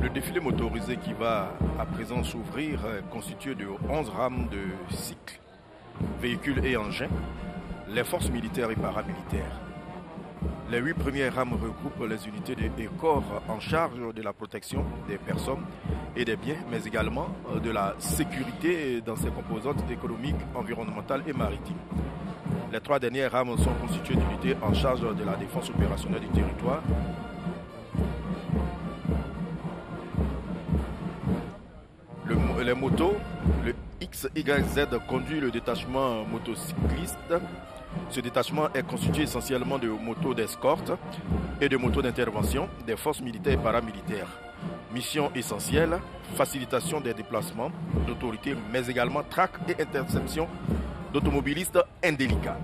Le défilé motorisé qui va à présent s'ouvrir est constitué de 11 rames de cycles, véhicules et engins, les forces militaires et paramilitaires. Les 8 premières rames regroupent les unités et corps en charge de la protection des personnes et des biens, mais également de la sécurité dans ses composantes économiques, environnementales et maritimes. Les 3 dernières rames sont constituées d'unités en charge de la défense opérationnelle du territoire. Les motos, le XYZ conduit le détachement motocycliste. Ce détachement est constitué essentiellement de motos d'escorte et de motos d'intervention des forces militaires et paramilitaires. Mission essentielle, facilitation des déplacements d'autorités, mais également traque et interception d'automobilistes indélicats.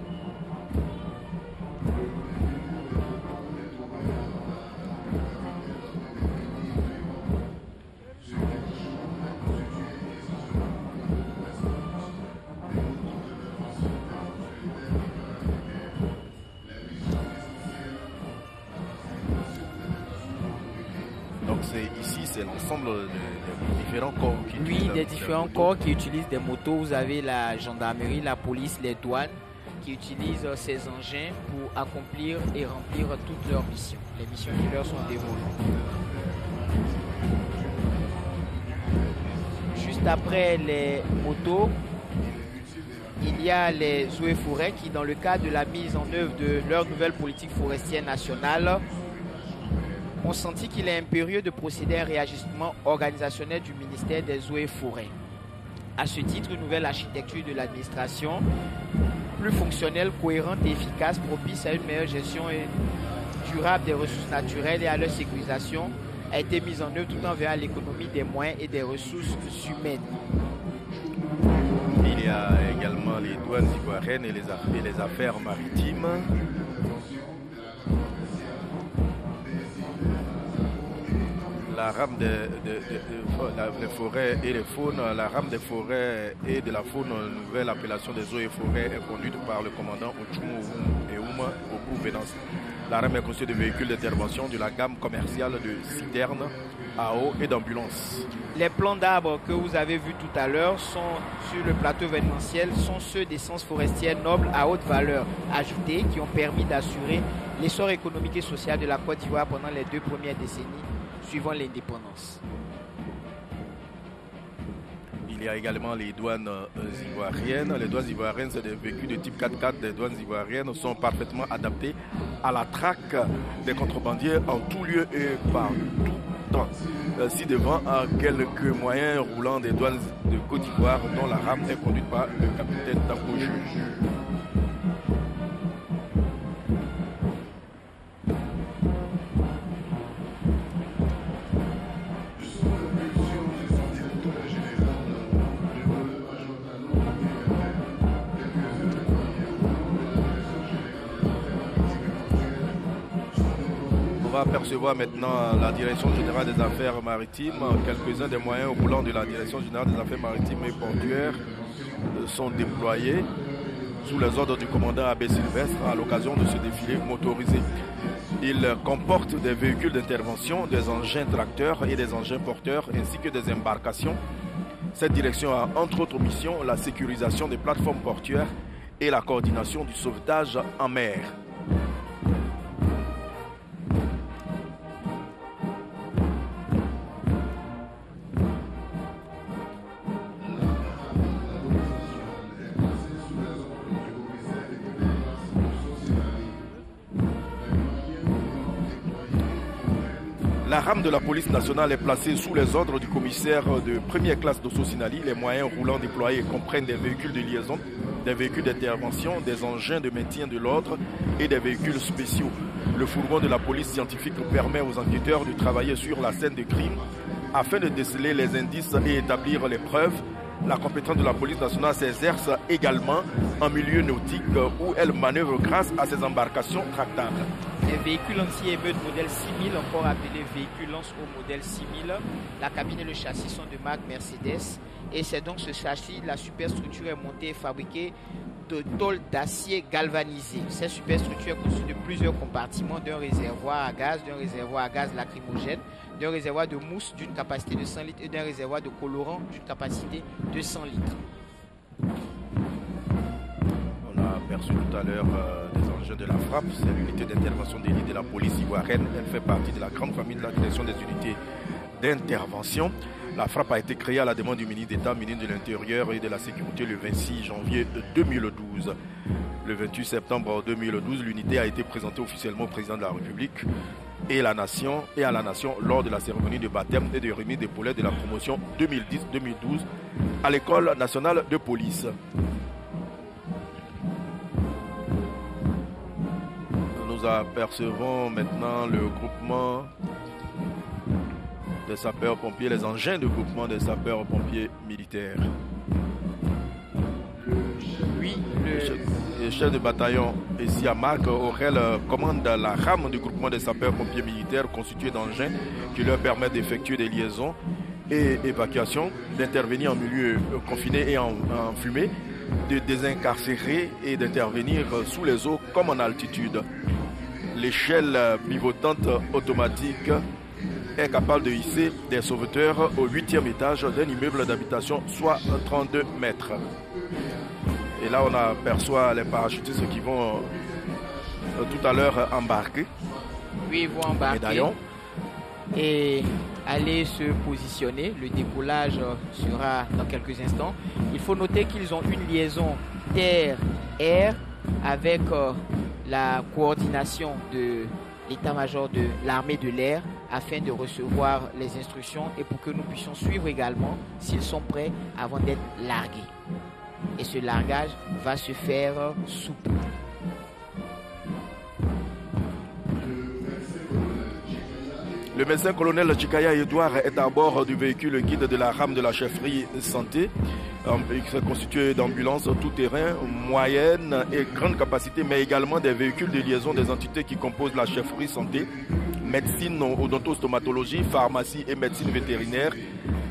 Ici, c'est l'ensemble des différents corps qui utilisent. Oui, des différents corps qui utilisent des motos. Vous avez la gendarmerie, la police, les douanes qui utilisent ces engins pour accomplir et remplir toutes leurs missions, les missions qui leur sont dévolues. Juste après les motos, il y a les eaux et forêts qui, dans le cadre de la mise en œuvre de leur nouvelle politique forestière nationale, ont senti qu'il est impérieux de procéder à un réajustement organisationnel du ministère des Eaux et Forêts. À ce titre, une nouvelle architecture de l'administration, plus fonctionnelle, cohérente et efficace, propice à une meilleure gestion durable des ressources naturelles et à leur sécurisation, a été mise en œuvre tout en veillant à l'économie des moyens et des ressources humaines. Il y a également les douanes ivoiriennes et les affaires maritimes. La rame des forêts et les faunes, la rame des forêts et de la faune, nouvelle appellation des eaux et forêts, est conduite par le commandant Ochumo et Ouma Obu Venance. La rame est constituée de véhicules d'intervention de la gamme commerciale de citernes, à eau et d'ambulances. Les plants d'arbres que vous avez vus tout à l'heure sont sur le plateau événementiel, sont ceux d'essences forestières nobles à haute valeur ajoutée qui ont permis d'assurer l'essor économique et social de la Côte d'Ivoire pendant les 2 premières décennies suivant l'indépendance. Il y a également les douanes ivoiriennes. Les douanes ivoiriennes, c'est des véhicules de type 4x4. Les douanes ivoiriennes sont parfaitement adaptées à la traque des contrebandiers en tout lieu et par tout temps. Ci-devant, quelques moyens roulants des douanes de Côte d'Ivoire dont la rame est conduite par le capitaine Tapoche. On va apercevoir maintenant la Direction générale des affaires maritimes. Quelques-uns des moyens roulants de la Direction générale des affaires maritimes et portuaires sont déployés sous les ordres du commandant Abbé Sylvestre à l'occasion de ce défilé motorisé. Il comporte des véhicules d'intervention, des engins tracteurs et des engins porteurs ainsi que des embarcations. Cette direction a entre autres missions la sécurisation des plateformes portuaires et la coordination du sauvetage en mer. La rame de la police nationale est placée sous les ordres du commissaire de première classe d'Ossosinali. Les moyens roulants déployés comprennent des véhicules de liaison, des véhicules d'intervention, des engins de maintien de l'ordre et des véhicules spéciaux. Le fourgon de la police scientifique permet aux enquêteurs de travailler sur la scène de crime afin de déceler les indices et établir les preuves. La compétence de la police nationale s'exerce également en milieu nautique où elle manœuvre grâce à ses embarcations tractables. des véhicules anti-émeute modèle 6000, encore appelé véhicule lance-eau modèle 6000. La cabine et le châssis sont de marque Mercedes. Et c'est donc ce châssis, la superstructure est montée et fabriquée de tôle d'acier galvanisé. Cette superstructure est constituée de plusieurs compartiments, d'un réservoir à gaz lacrymogène, d'un réservoir de mousse d'une capacité de 100 litres et d'un réservoir de colorant d'une capacité de 100 litres. On a aperçu tout à l'heure des engins de la frappe, c'est l'unité d'intervention d'élite de la police ivoirienne. Elle fait partie de la grande famille de la direction des unités d'intervention. La frappe a été créée à la demande du ministre d'État, ministre de l'Intérieur et de la Sécurité le 26 janvier 2012. Le 28 septembre 2012, l'unité a été présentée officiellement au président de la République et à la nation lors de la cérémonie de baptême et de remise des épaulettes de la promotion 2010-2012 à l'École nationale de police. Nous apercevons maintenant le groupement des sapeurs-pompiers, les engins de groupement des sapeurs-pompiers militaires. Oui, le chef de bataillon ici à Marc Aurel commande la rame du groupement des sapeurs-pompiers militaires constituée d'engins qui leur permettent d'effectuer des liaisons et évacuations, d'intervenir en milieu confiné et en fumée, de désincarcérer et d'intervenir sous les eaux comme en altitude. L'échelle pivotante automatique est capable de hisser des sauveteurs au 8e étage d'un immeuble d'habitation, soit 32 mètres. Et là, on aperçoit les parachutistes qui vont tout à l'heure embarquer. Oui, ils vont embarquer et aller se positionner. Le décollage sera dans quelques instants. Il faut noter qu'ils ont une liaison terre-air avec la coordination de l'état-major de l'armée de l'air afin de recevoir les instructions et pour que nous puissions suivre également s'ils sont prêts avant d'être largués. Et ce largage va se faire sous peu. Le médecin colonel Chikaya Edouard est à bord du véhicule guide de la rame de la chefferie santé. Il se constitue d'ambulances tout-terrain, moyenne et grande capacité, mais également des véhicules de liaison des entités qui composent la chefferie santé, médecine, odontostomatologie, pharmacie et médecine vétérinaire.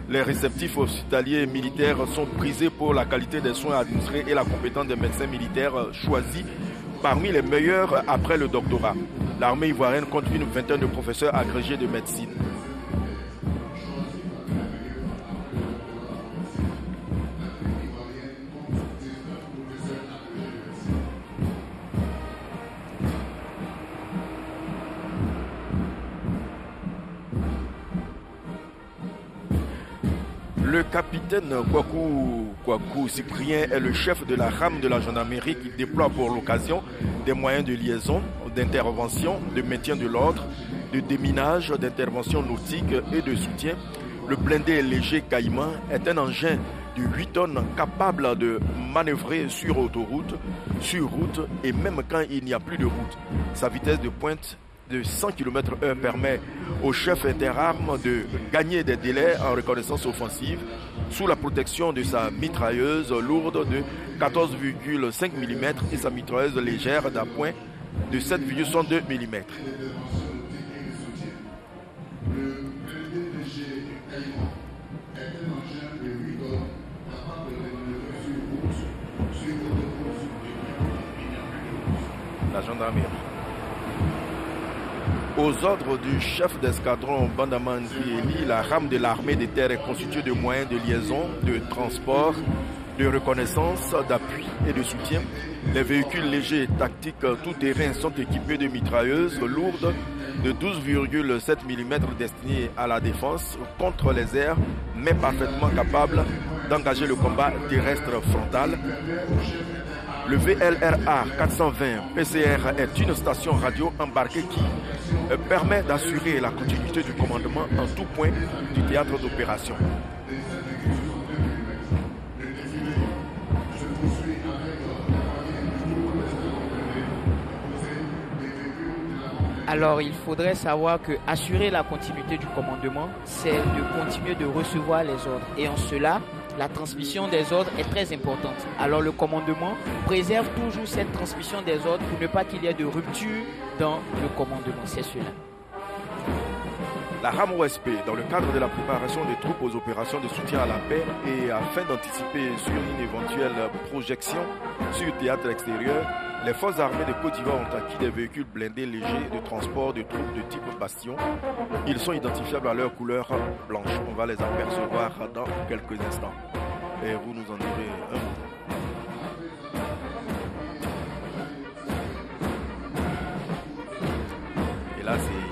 Les réceptifs hospitaliers militaires sont prisés pour la qualité des soins administrés et la compétence des médecins militaires choisis parmi les meilleurs après le doctorat. L'armée ivoirienne compte une vingtaine de professeurs agrégés de médecine. Le capitaine Kwaku Cyprien est le chef de la rame de la gendarmerie qui déploie pour l'occasion des moyens de liaison, d'intervention, de maintien de l'ordre, de déminage, d'intervention nautique et de soutien. Le blindé léger Caïman est un engin de 8 tonnes capable de manœuvrer sur autoroute, sur route et même quand il n'y a plus de route. Sa vitesse de pointe de 100 km/h permet au chef interarmes de gagner des délais en reconnaissance offensive sous la protection de sa mitrailleuse lourde de 14,5 mm et sa mitrailleuse légère d'appoint de 7,62 mm. La gendarmerie. Aux ordres du chef d'escadron Bandaman Krieli, la rame de l'armée des terres est constituée de moyens de liaison, de transport, de reconnaissance, d'appui et de soutien. Les véhicules légers et tactiques tout-terrain sont équipés de mitrailleuses lourdes de 12,7 mm destinées à la défense contre les airs, mais parfaitement capables d'engager le combat terrestre frontal. Le VLRA 420 PCR est une station radio embarquée qui permet d'assurer la continuité du commandement en tout point du théâtre d'opération. Alors, il faudrait savoir que assurer la continuité du commandement, c'est de continuer de recevoir les ordres. Et en cela, la transmission des ordres est très importante. Alors, le commandement préserve toujours cette transmission des ordres pour ne pas qu'il y ait de rupture dans le commandement. C'est cela. La RAM OSP, dans le cadre de la préparation des troupes aux opérations de soutien à la paix et afin d'anticiper sur une éventuelle projection sur le théâtre extérieur, les forces armées de Côte d'Ivoire ont acquis des véhicules blindés légers de transport de troupes de type Bastion. Ils sont identifiables à leur couleur blanche. On va les apercevoir dans quelques instants. Et vous nous en direz un mot. Et là, c'est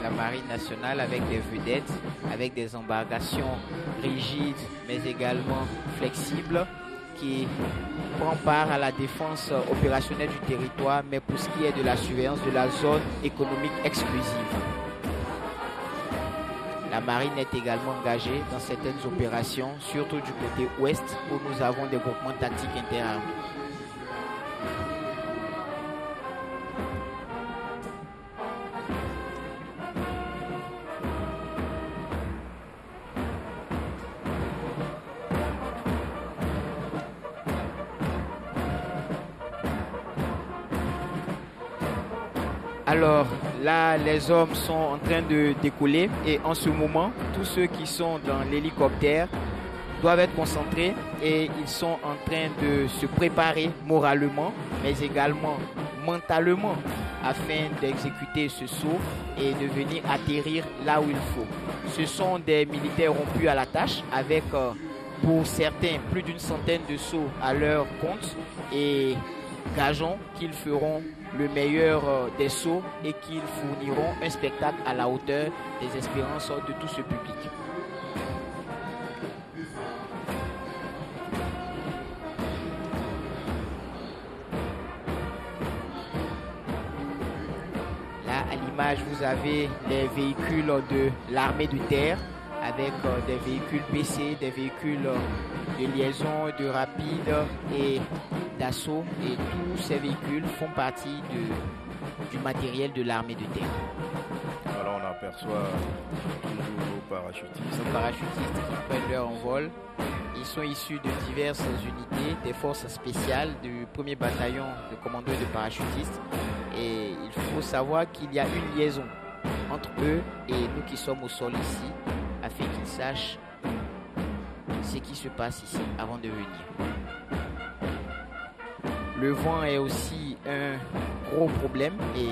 la Marine nationale avec des vedettes, avec des embarcations rigides mais également flexibles qui prend part à la défense opérationnelle du territoire, mais pour ce qui est de la surveillance de la zone économique exclusive. La marine est également engagée dans certaines opérations, surtout du côté ouest où nous avons des groupements tactiques interarmés. Alors là, les hommes sont en train de décoller et en ce moment, tous ceux qui sont dans l'hélicoptère doivent être concentrés et ils sont en train de se préparer moralement, mais également mentalement afin d'exécuter ce saut et de venir atterrir là où il faut. Ce sont des militaires rompus à la tâche avec pour certains plus d'une centaine de sauts à leur compte et gageons qu'ils feront le meilleur des sauts et qu'ils fourniront un spectacle à la hauteur des espérances de tout ce public. Là, à l'image, vous avez les véhicules de l'armée de terre avec des véhicules PC, des véhicules de liaison, de rapide et d'assaut. Et tous ces véhicules font partie du matériel de l'armée de terre. Alors on aperçoit toujours nos parachutistes. Nos parachutistes qui prennent leur envol. Ils sont issus de diverses unités des forces spéciales du 1er bataillon de commandos et de parachutistes. Et il faut savoir qu'il y a une liaison entre eux et nous qui sommes au sol ici, afin qu'ils sachent ce qui se passe ici avant de venir. Le vent est aussi un gros problème et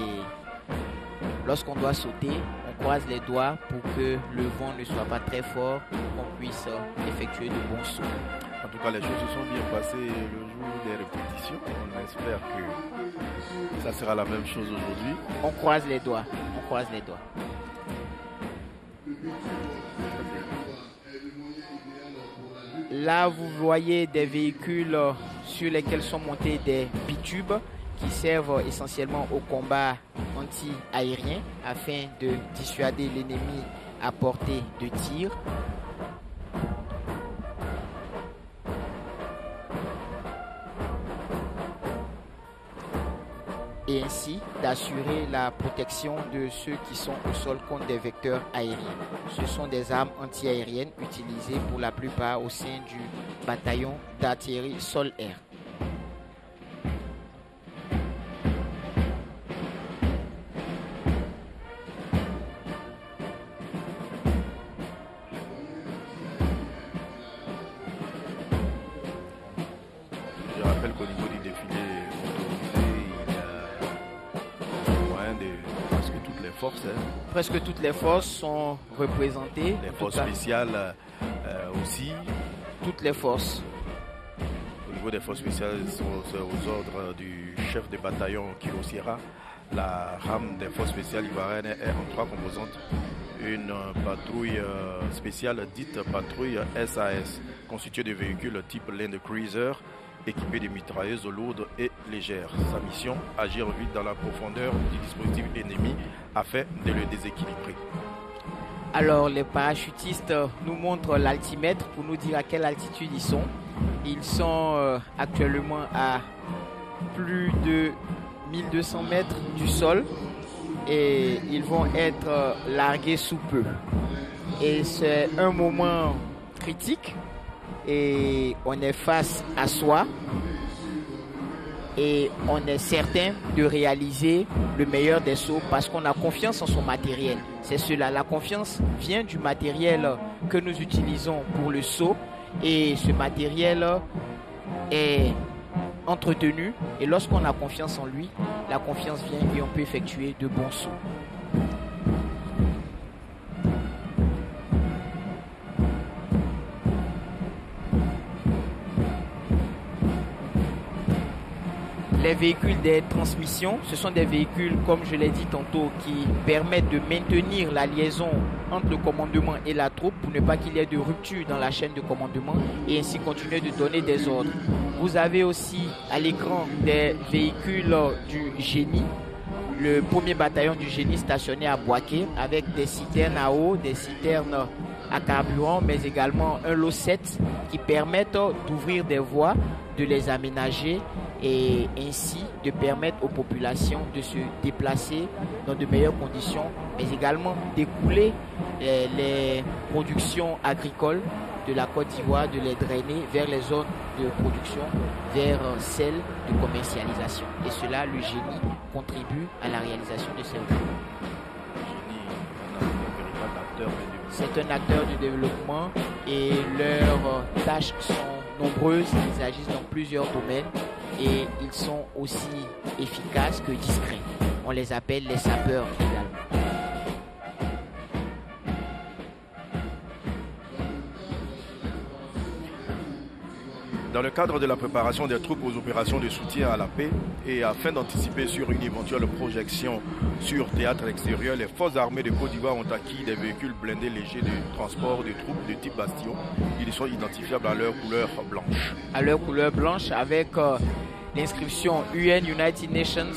lorsqu'on doit sauter, on croise les doigts pour que le vent ne soit pas très fort pour qu'on puisse effectuer de bons sauts. En tout cas, les choses se sont bien passées le jour des répétitions. On espère que ça sera la même chose aujourd'hui. On croise les doigts. On croise les doigts. Là, vous voyez des véhicules sur lesquels sont montés des bitubes qui servent essentiellement au combat anti-aérien afin de dissuader l'ennemi à portée de tir. Et ainsi d'assurer la protection de ceux qui sont au sol contre des vecteurs aériens. Ce sont des armes anti-aériennes utilisées pour la plupart au sein du bataillon d'artillerie sol-air. Je rappelle qu'au niveau du défilé presque toutes les forces sont représentées. Les forces spéciales aussi. Toutes les forces. Au niveau des forces spéciales, c'est aux ordres du chef de bataillon Kilo Sierra. La rame des forces spéciales ivoiriennes est en 3 composantes. Une patrouille spéciale dite patrouille SAS, constituée de véhicules type Land Cruiser, équipé de mitrailleuses lourdes et légères. Sa mission, agir vite dans la profondeur du dispositif ennemi afin de le déséquilibrer. Alors les parachutistes nous montrent l'altimètre pour nous dire à quelle altitude ils sont. Ils sont actuellement à plus de 1200 mètres du sol et ils vont être largués sous peu. Et c'est un moment critique et on est face à soi et on est certain de réaliser le meilleur des sauts parce qu'on a confiance en son matériel. C'est cela, la confiance vient du matériel que nous utilisons pour le saut et ce matériel est entretenu et lorsqu'on a confiance en lui, la confiance vient et on peut effectuer de bons sauts. Les véhicules des transmissions, ce sont des véhicules, comme je l'ai dit tantôt, qui permettent de maintenir la liaison entre le commandement et la troupe pour ne pas qu'il y ait de rupture dans la chaîne de commandement et ainsi continuer de donner des ordres. Vous avez aussi à l'écran des véhicules du génie, le premier bataillon du génie stationné à Boaké avec des citernes à eau, des citernes à carburant, mais également un lot 7 qui permettent d'ouvrir des voies, de les aménager et ainsi de permettre aux populations de se déplacer dans de meilleures conditions, mais également d'écouler les productions agricoles de la Côte d'Ivoire, de les drainer vers les zones de production, vers celles de commercialisation. Et cela, le génie contribue à la réalisation de ces objets. C'est un acteur du développement et leurs tâches sont nombreuses, ils agissent dans plusieurs domaines et ils sont aussi efficaces que discrets. On les appelle les sapeurs également. Dans le cadre de la préparation des troupes aux opérations de soutien à la paix et afin d'anticiper sur une éventuelle projection sur théâtre extérieur, les forces armées de Côte d'Ivoire ont acquis des véhicules blindés légers de transport de troupes de type Bastion. Ils sont identifiables à leur couleur blanche. À leur couleur blanche avec l'inscription UN United Nations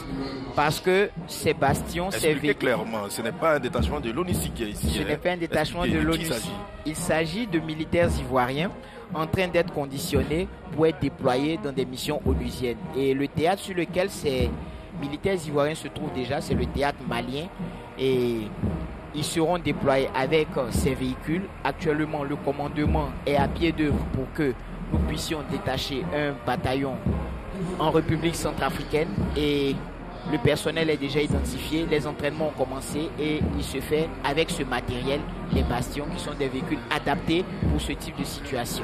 parce que ces bastions... Expliquez clairement, ce n'est pas un détachement de l'ONUCI qui est ici. Ce n'est pas un détachement de l'ONUCI. Il s'agit de militaires ivoiriens en train d'être conditionnés pour être déployés dans des missions onusiennes. Et le théâtre sur lequel ces militaires ivoiriens se trouvent déjà, c'est le théâtre malien. Et ils seront déployés avec ces véhicules. Actuellement, le commandement est à pied d'œuvre pour que nous puissions détacher un bataillon en République centrafricaine. Et le personnel est déjà identifié, les entraînements ont commencé et il se fait avec ce matériel, les bastions qui sont des véhicules adaptés pour ce type de situation.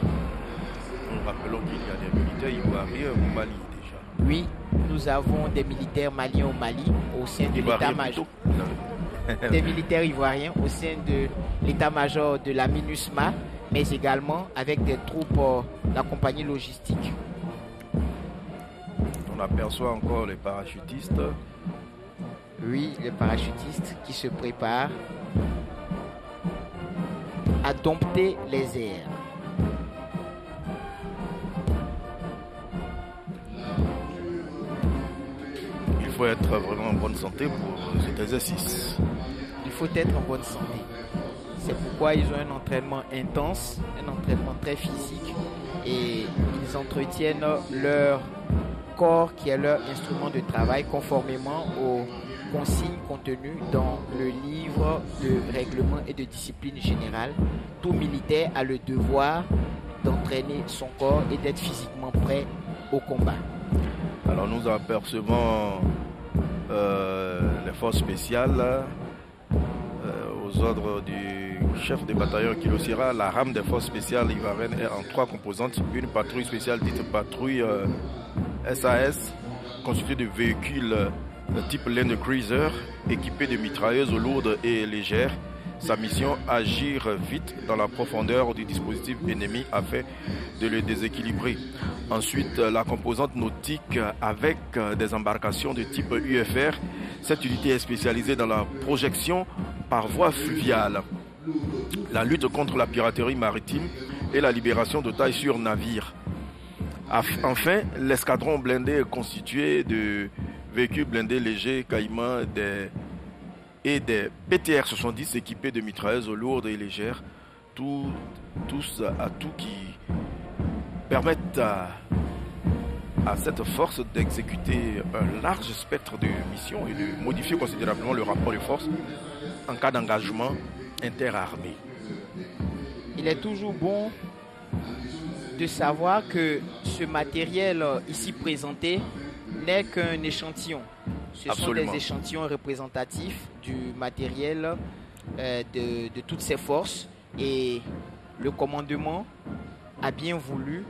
Nous rappelons qu'il y a des militaires ivoiriens au Mali déjà. Oui, nous avons des militaires maliens au Mali au sein de l'état-major. Des militaires ivoiriens au sein de l'état-major de la MINUSMA, mais également avec des troupes de la compagnie logistique. On aperçoit encore les parachutistes. Oui, les parachutistes qui se préparent à dompter les airs. Il faut être vraiment en bonne santé pour cet exercice. Il faut être en bonne santé. C'est pourquoi ils ont un entraînement intense, un entraînement très physique et ils entretiennent leur corps qui est leur instrument de travail conformément aux consignes contenues dans le livre de règlement et de discipline générale. Tout militaire a le devoir d'entraîner son corps et d'être physiquement prêt au combat. Alors nous apercevons les forces spéciales aux ordres du chef de bataillon Kilo Sierra. La rame des forces spéciales ivoiriennes est en 3 composantes. Une patrouille spéciale dite patrouille SAS, constituée de véhicules type Land Cruiser, équipés de mitrailleuses lourdes et légères. Sa mission, agir vite dans la profondeur du dispositif ennemi afin de le déséquilibrer. Ensuite, la composante nautique avec des embarcations de type UFR. Cette unité est spécialisée dans la projection par voie fluviale, la lutte contre la piraterie maritime et la libération d'otages sur navire. Enfin, l'escadron blindé est constitué de véhicules blindés légers Caïman et des PTR-70 équipés de mitrailleuses lourdes et légères, tous atouts qui permettent à cette force d'exécuter un large spectre de missions et de modifier considérablement le rapport de force en cas d'engagement interarmé. Il est toujours bon de savoir que ce matériel ici présenté n'est qu'un échantillon. Ce Absolument. sont des échantillons représentatifs du matériel de toutes ces forces et le commandement a bien voulu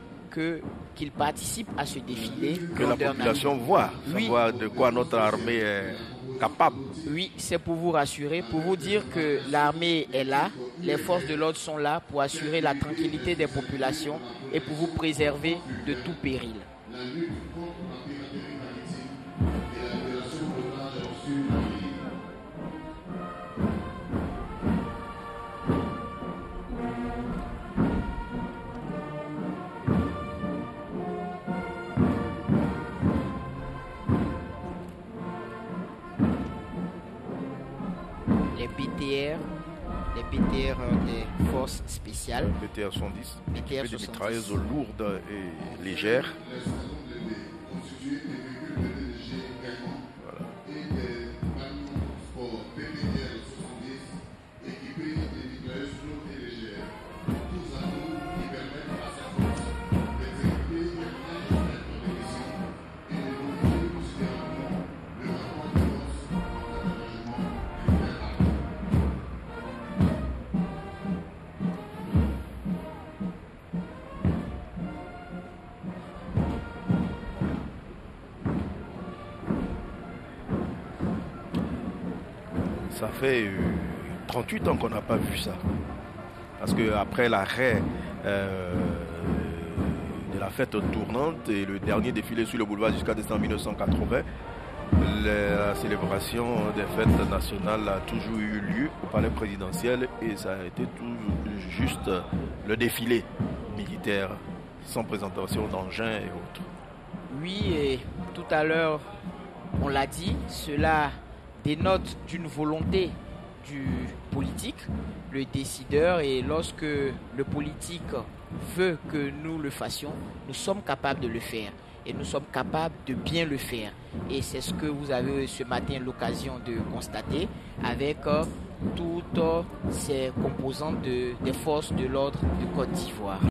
qu'il participe à ce défilé. Que la population voit, savoir de quoi notre armée est capable. Oui, c'est pour vous rassurer, pour vous dire que l'armée est là, les forces de l'ordre sont là pour assurer la tranquillité des populations et pour vous préserver de tout péril. Les BTR des forces spéciales. BTR 110, BTR des 110. mitrailleuses lourdes et légères. Voilà. Ça fait 38 ans qu'on n'a pas vu ça. Parce qu'après l'arrêt de la fête tournante et le dernier défilé sur le boulevard jusqu'à décembre 1980, la célébration des fêtes nationales a toujours eu lieu au palais présidentiel et ça a été tout juste le défilé militaire sans présentation d'engins et autres. Oui, et tout à l'heure, on l'a dit, cela dénote d'une volonté du politique, le décideur, et lorsque le politique veut que nous le fassions, nous sommes capables de le faire et nous sommes capables de bien le faire. Et c'est ce que vous avez ce matin l'occasion de constater avec toutes ces composantes des forces de l'ordre de Côte d'Ivoire.